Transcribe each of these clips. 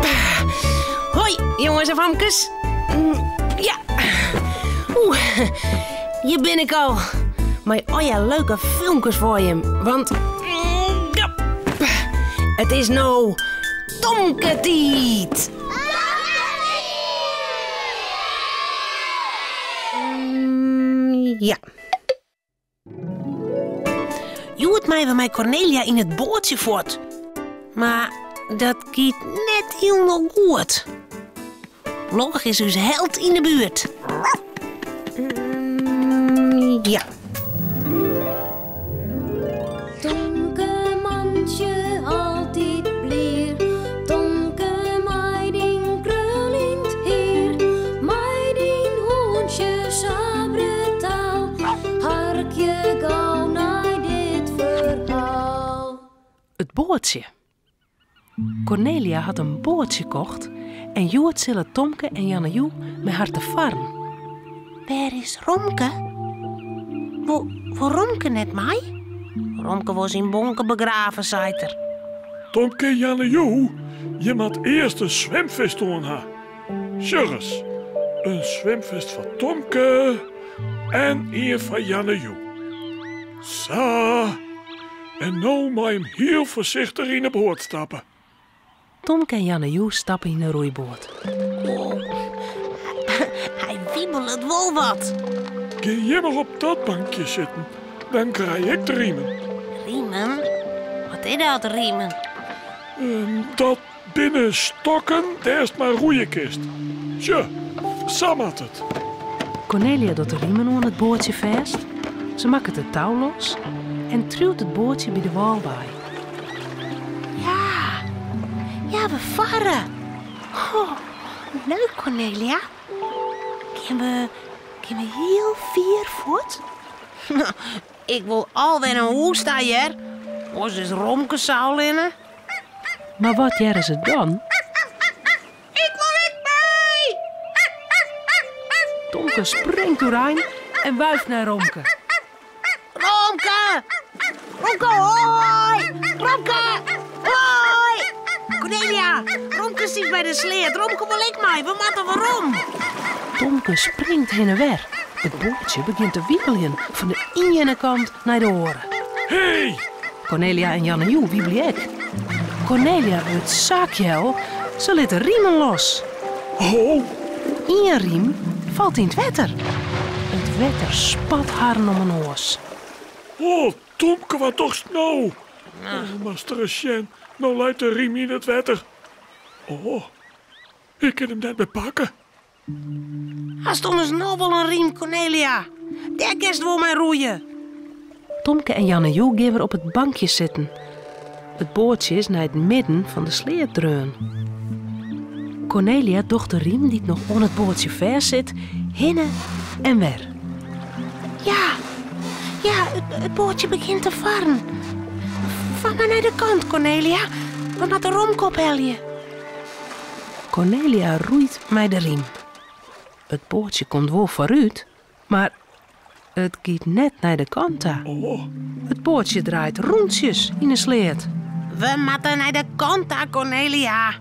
Ja. Hoi, jongens en famkes. Ja. Hier ben ik al. Maar oh ja, leuke filmpjes voor je. Want ja, het is nou Tomketiet. Ja. Je hoort mij bij mij Cornelia in het bootje voort. Maar dat gaat net heel nog goed. Log is dus held in de buurt. Ja. Tomke mandje altijd blier. Tomke meiding krulint heer. Meiding hoentje sabre taal. Harkje gauw naar dit verhaal. Het bootje. Cornelia had een bootje gekocht en Joert zullen Tomke en Jannejoe met haar te varen. Waar is Romke? Voor Romke net mij? Romke was in Bonken begraven, zei er. Tomke en Jannejoe, je moet eerst een zwemfest doen ha. Sjurres, een zwemfest van Tomke en een van Jannejoe. Zo, en nou moet je hem heel voorzichtig in de boot stappen. Tomke en Jannejoe stappen in een roeiboot. Hij wiebelt wel wat. Ga je maar op dat bankje zitten, dan krijg ik de riemen. Riemen? Wat is dat, riemen? Dat binnen stokken, daar is maar roeienkist. Tja, samen het. Cornelia doet de riemen aan het bootje vast. Ze maakt het touw los en truwt het bootje bij de walbaai. Ja, we varen. Oh, leuk, Cornelia. Kunnen we heel vier voet? Ik wil alweer een hoesta hier. Ons is Romke zou linnen. Maar wat jaren ze dan? Ik wil mee! Tomke springt doorheen en wuift naar Romke. Romke! Romke, hoi! Romke! Hoi! Cornelia, Romke zit bij de sleet. Romke wil ik mij. We moeten waarom? Tomke springt heen en weer. Het bootje begint te wiebelen van de ene kant naar de oren. Hey! Cornelia en Jannejoe wiebelen ook. Cornelia uit zakje, ze liet de riemen los. Oh, Eén riem valt in het water. Het water spat haar om een oors. oh, Tomke, wat toch snel. Oh, master Sjen, nou leidt de riem in het water. Oh, ik kan hem net bepakken. Als toen is nog wel een riem, Cornelia. Daar kerst wel mee roeien. Tomke en Jannejoe gaan weer op het bankje zitten. Het bootje is naar het midden van de sleet dreun. Cornelia docht de riem die nog onder het bootje vast zit, heen en weer. Ja, het bootje begint te varen. Van maar naar de kant, Cornelia. We moeten Romke opheljen. Cornelia roeit met de riem. Het bootje komt wel vooruit, maar het gaat net naar de kant aan. Oh, Het bootje draait rondjes in de sleet. We moeten naar de kant, Cornelia.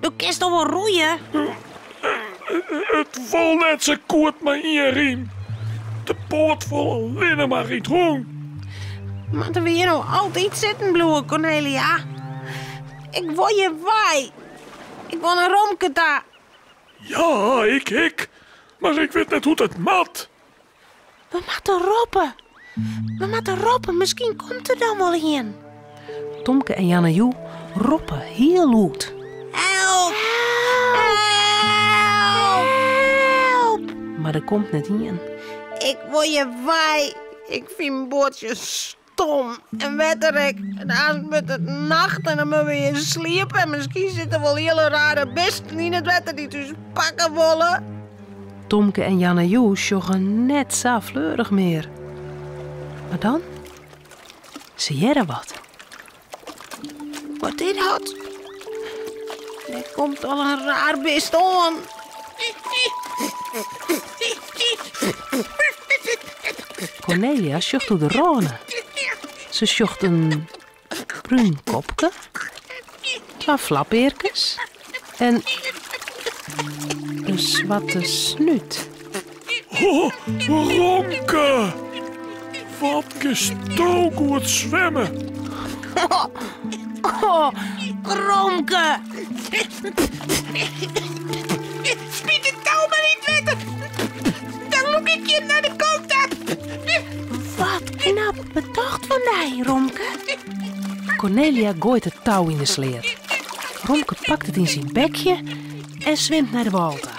Du kist toch wel roeien? het vol net zo kort maar in je riem. De poort vol winnen maar niet doen. Moeten we hier nou altijd zitten bloeien, Cornelia? Ik wil je wij. Ik wil een Romke daar. Ja, ik. Maar ik weet net hoe het mat. We moeten roepen. Misschien komt er dan wel in. Tomke en Jannejoe roepen heel luid. Help! Help! Help! Maar er komt net in. Ik wil je wij. Ik vind bootjes stom en wetterik. En dan wordt het nacht en dan moeten we weer slapen. En misschien zitten wel hele rare beesten in het wetter die dus pakken willen. Tomke en Jannejoe joggen net zo fleurig meer. Maar dan zie je er wat. Wat is dat? Er komt al een raar beest aan. Cornelia sjocht door de rane. Ze sjocht een bruin kopje, 2 flapbeerkes en een zwarte snuit. Oh, Romke! Wat gestook goed zwemmen. Oh, Romke! Spiet de touw maar niet wetten. Dan loop ik je naar de kant uit. Wat knap bedacht van mij, Romke. Cornelia gooit het touw in de sleer. Romke pakt het in zijn bekje en zwemt naar de walta.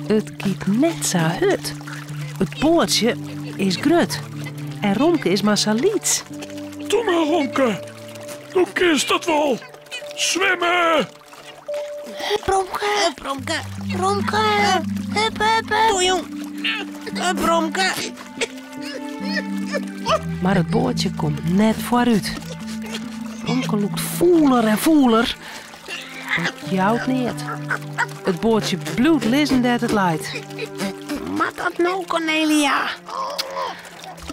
Het kiet net zo hut. Het bootje is grut en Romke is maar saliets. Doe maar, Romke. Doe kist dat wel. Zwemmen! Hup, Romke. Hup, Romke. Romke. Hup, hup, hup. Doe, jong. Hup, Romke. Maar het bootje komt net vooruit. Romke loopt voeler en voeler. Het jouwt niet. Het bootje bloedt lissend dat het leidt. Wat dat nou, Cornelia?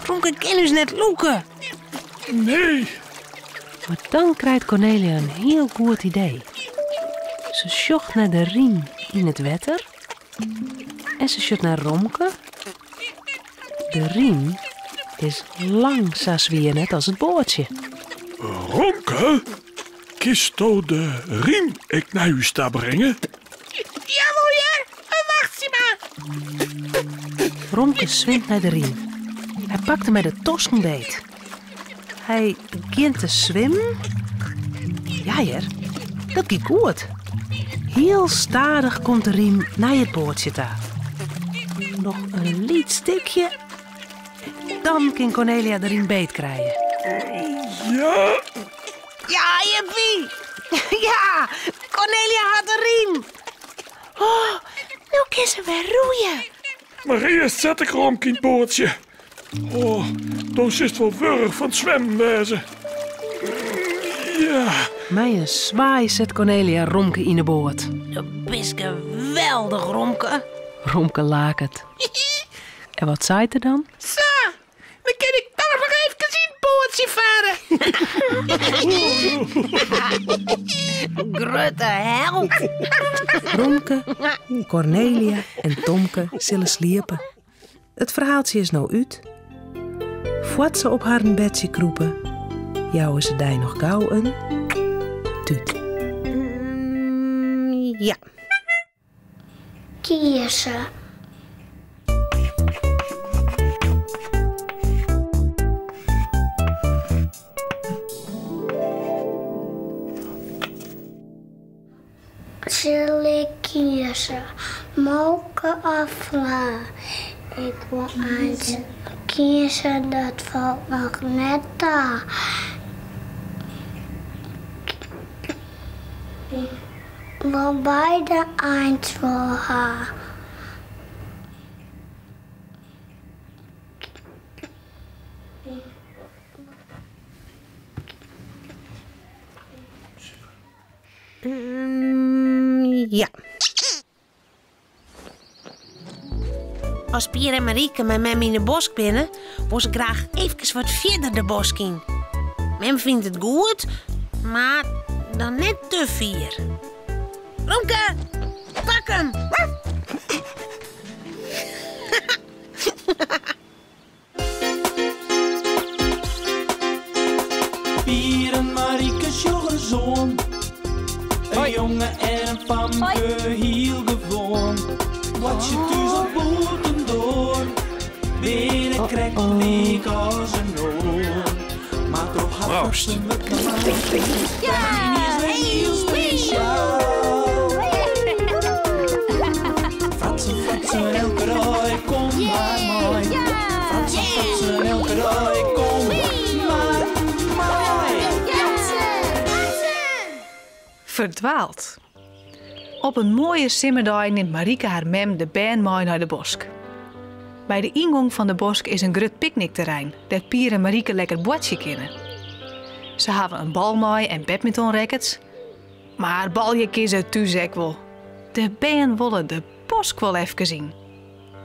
Romke kan dus net loeken. Nee. Maar dan krijgt Cornelia een heel goed idee. Ze zocht naar de riem in het water. En ze zocht naar Romke. De riem is lang zo zwier net als het bootje. Romke? Kist de riem ik naar u sta brengen? Jawel, ja. Wacht ze maar. Romke zwemt naar de riem. Hij pakt hem met de tosken beet. Hij begint te zwemmen. Ja, Jer, dat gaat goed. Heel stadig komt de riem naar het bootje toe. Nog een liet stukje. Dan kan Cornelia de riem beet krijgen. Ja. Ja, jippie. Ja, Cornelia had de riem. Oh, nu kan ze weer roeien. Maar eerst zet ik Romke in het bootje. Oh, dan is het wel wurg van het zwemmen wezen. Ja. Met een zwaai zet Cornelia Romke in de boot. Dat is geweldig, Romke. Romke laakt het. En wat zei er dan? Zo, dan kan ik toch nog even in het bootje varen. Grutte held. Romke, Cornelia en Tomke zullen sliepen. Het verhaaltje is nou uit. Voordat ze op haar bedje kroepen, jouwen ze die nog gauw een tuut. Ja. Kiezen. Zal ik kiezen? Mogen of vla? Ik wil eens kiezen, dat valt nog net daar. Ik wil beide eens voor haar. Ja. Als Pier en Marieke met Mem in de bos binnen, wil ze graag even wat verder de bos in. Mem vindt het goed, maar dan net te vier. Romke, pak hem! Pier en Marieke zoon. Een jongen en een famke heel gewoon. Wat je thuis op boten door. Binnen krijgt leek als een oor. Maar toch had ze me klaar. Ja, heel speciaal. Fratsen, elke rij, kom maar mooi. Fratsen, elke rij, kom maar mooi. Verdwaald. Op een mooie simmerdag neemt Marieke haar mem de band mee naar de bosk. Bij de ingang van de bosk is een grut picknickterrein, dat Pier en Marieke lekker bordje kennen. Ze hebben een bal mee en badmintonrackets. Maar balje kiezen thuis ook wel. De band willen de bosk wel even zien.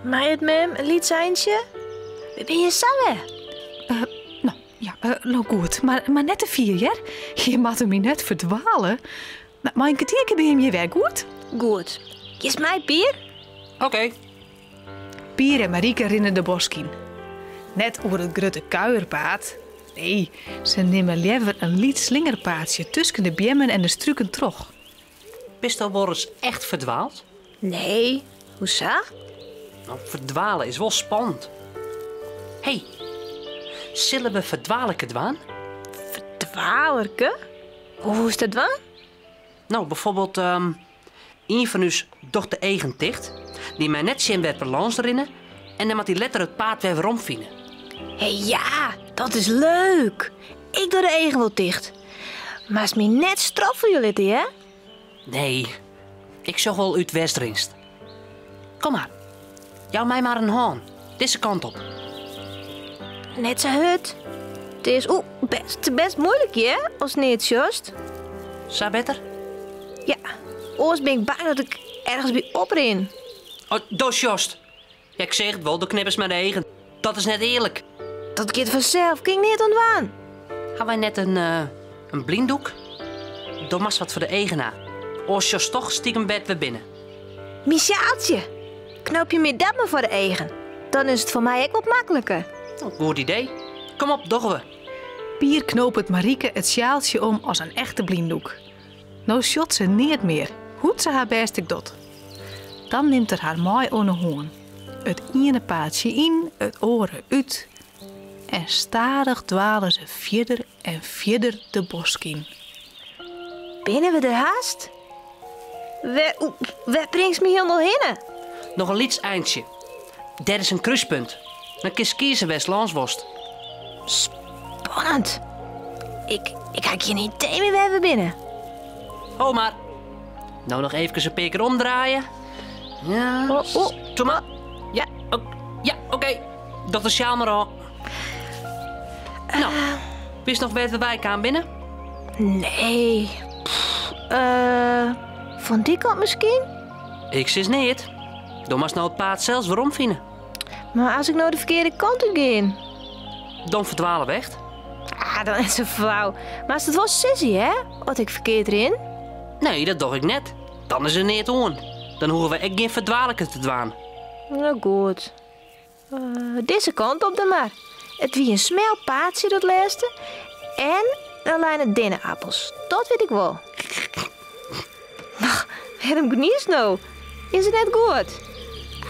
Maar het mem, een liedseintje? Wie ben je samen? Ja, nou goed, maar net te vier, hè? Je mag hem net verdwalen. Nou, maar een kwartiertje bij hem je weg, goed? Goed. Kies mij, Pier? Oké. Pier en Marieke rennen de bosk in. Net over het grote kuierpaad. Nee, ze nemen liever een liet slingerpaadje tussen de bjemmen en de struiken terug. Bist al wel eens echt verdwaald? Nee. Hoezo? Nou, verdwalen is wel spannend. Hé, zullen we verdwalen dwaan? Verdwalerke? Hoe is dat dan? Nou, bijvoorbeeld, een van ons doch de eigen dicht, die mij net zien werd per langs rennen en dan moet die letter het paard weer rondvinden. Hé, ja, dat is leuk. Ik doe de eigen wel dicht. Maar is me net straf voor jullie, hè? Nee, ik zag wel uit Westrinst. Kom maar, jou mij maar een haan. Deze kant op. Net zo hut. Het is best moeilijk, hè? Als niet juist. Zou beter? Ja, oors ben ik bang dat ik ergens bij oprin. Oh, dat is juist. Ja, ik zeg het wel, de knippers met de eigen. Dat is net eerlijk. Dat gaat vanzelf, ging niet ontwaan. Gaan wij net een blinddoek? Dan was wat voor de eigenaar. Als je toch stiekem bed weer binnen. Mijn sjaaltje. Knoop je meer dat maar voor de eigen. Dan is het voor mij ook wat makkelijker. Oh, goed idee. Kom op, doggen we. Pier knoopt Marieke het sjaaltje om als een echte blinddoek. Nou shot ze niet meer. Hoe ze haar best ik dat. Dan neemt er haar mooi onder hoorn. Het ene paadje in, het oren uit. En stadig dwalen ze verder en verder de bosk in. Binnen we de haast? Waar brengt me hier nog heen? Nog een liets eindje. Daar is een kruispunt. Dan kies kiezen West Lansworst. Spannend. Ik ga je niet idee meer waar we binnen. Oh, maar. Nou nog even een peker omdraaien. Ja. Doe maar. Ja, oké. Dat is sjaal maar al. Nou, wist nog waar de wijk aan binnen? Nee. Van die kant misschien? Ik zie niet. Dan mag nou het paard zelfs weer omvinden. Maar als ik nou de verkeerde kant op ga? Dan verdwalen we echt. Ah, dan is het flauw. Maar als het was Sissy, hè? Had ik verkeerd erin? Nee, dat dacht ik net. Dan is er niet on. Dan hoeven we echt geen verdwalen te dwaan. Nou goed. Deze kant op dan maar. Het wie een smal paadje dat laatste. En een lijn dennenappels. Dat weet ik wel. Waarom geniet nou? Is het net goed?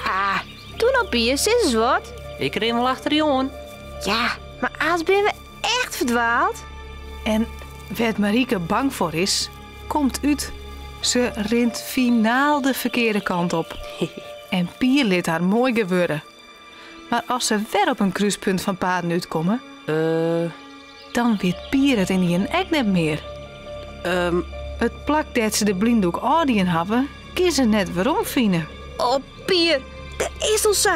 Ah, doe nou Pier, is wat. Ik ren wel achter je on. Ja, maar als ben we echt verdwaald. En waar Marieke bang voor is, komt uit. Ze rent finaal de verkeerde kant op. En Pier liet haar mooi gewurren. Maar als ze weer op een kruispunt van paden uitkomen, dan weet Pier het in die echt niet meer. Het plak dat ze de blinddoek audien hebben, kan ze net weer omvinden. Oh, Pier, dat is al zo.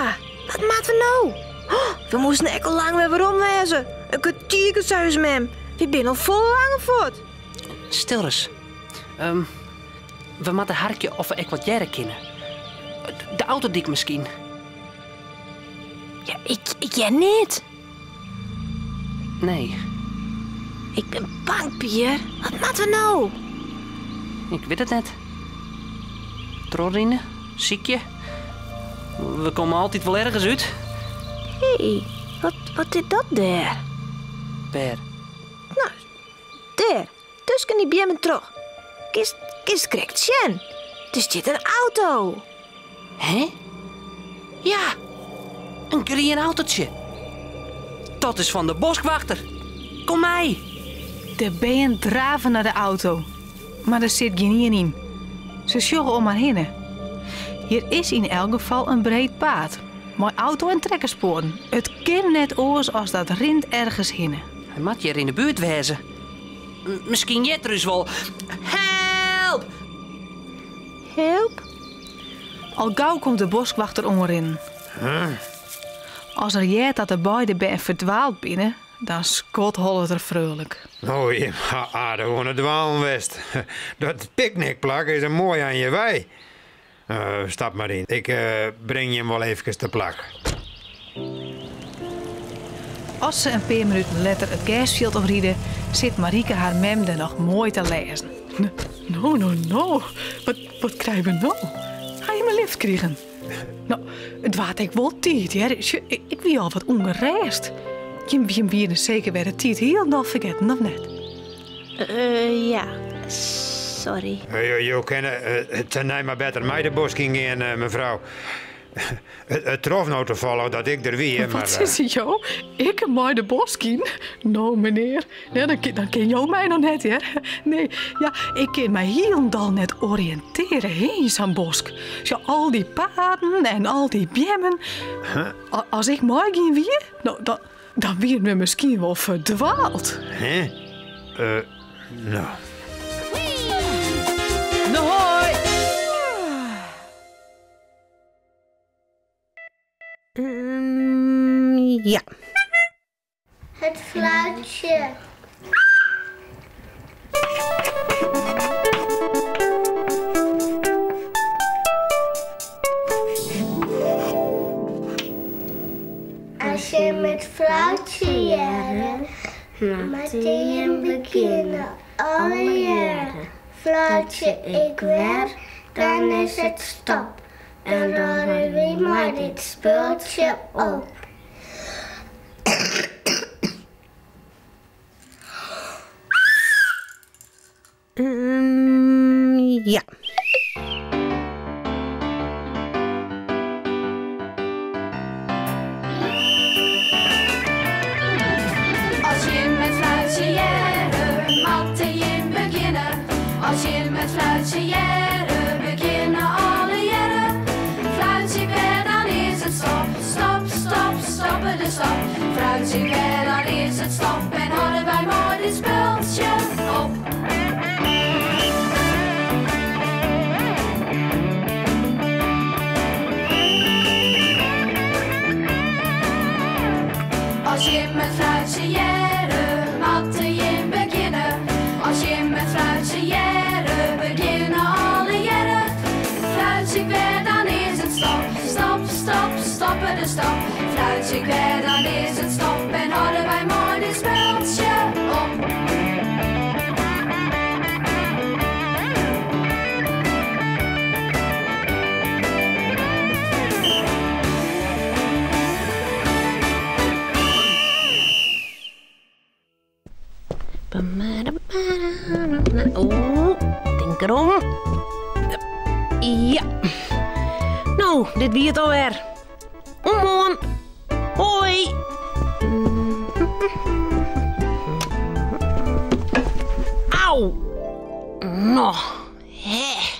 Wat maken we nou? Oh, we moesten echt al lang weer omwezen. Een kwartiertje thuis met hem. We zijn al vol lange voort. Stil eens. We moeten harkje of we echt wat jaren kennen. De autodik misschien. Ja, ik jij niet. Nee, Ik ben bang, Pier. Wat maken we nou? ik weet het net. Trorine, ziekje. We komen altijd wel ergens uit. Hé, wat is dat daar? Per. Nou, daar. Tussen die bjemmen terug. Kist correct zien. Er zit een auto. Hè? Ja, een green autootje. Dat is van de boswachter. Kom mij. De been draven naar de auto. Maar er zit geen in. Ze sjoggen om haar heen. Hier is in elk geval een breed paad. Mooi auto- en trekkersporen. Het kan net oors als dat rint ergens heen. Hij moet hier in de buurt wezen. Misschien jet er dus wel. Help! Help. Al gauw komt de boswachter onderin. Als er jet dat de beide ben verdwaald binnen, dan skot hollet er vrolijk. Oh, je gaat aardig onder de Waalwest. Dat picknickplak is een mooi aan je wei. Stap maar in. Ik breng je hem wel even te plak. als ze een paar minuten later het gasveld oprieden, zit Marieke haar mem er nog mooi te lezen. Nou. Wat krijgen we nou? Ga je mijn lift krijgen? Nou, het waard ik wel tijd, hè? Ik wie al wat ongereisd. Je bier zeker weer de tijd heel nog vergeten, of net? Ja. Sorry. Je kan het nee maar beter mij de bos ging in, mevrouw. Het trof nou toevallig dat ik er wie, maar... Wat is het, joh? Ik en mij de boskin? Nou, meneer. Nee, dan ken jou mij nog net, hè? Nee, ja, ik kan mij helemaal net oriënteren heen zo'n bosk. Zo, al die paden en al die bjemmen. Huh? Als ik mij ging wie, nou, dan werden we misschien wel verdwaald. Hè? Nou... Hoi! Ja. Het fluitje. Als je met fluitje jaren, meteen beginnen alle jaren. Fluitje ik weer, dan is het stop. En rollen we maar dit speeltje op. Ja. Als je met fluitje jaren, matte je beginnen. Als je met fluitje jaren, beginnen alle jaren. Fluitje weer, dan is het stop. Stop, stop, stoppen de stop. Fluitje weer, dan is het stop. En hadden wij maar dit speeltje op. Als je met fluitje jaren, matte je beginnen. Als je met fluitje jaren, beginnen alle jaren. Fluitje weer, dan is het stop. Stop, stop, stoppen de stop. Fluitje weer, dan is het stop. En hadden wij maar dit speeltje op. Oeh, denk erom. Ja. Nou, dit wie het alweer. Omhoorn. Hoi. Auw. Nou, hè.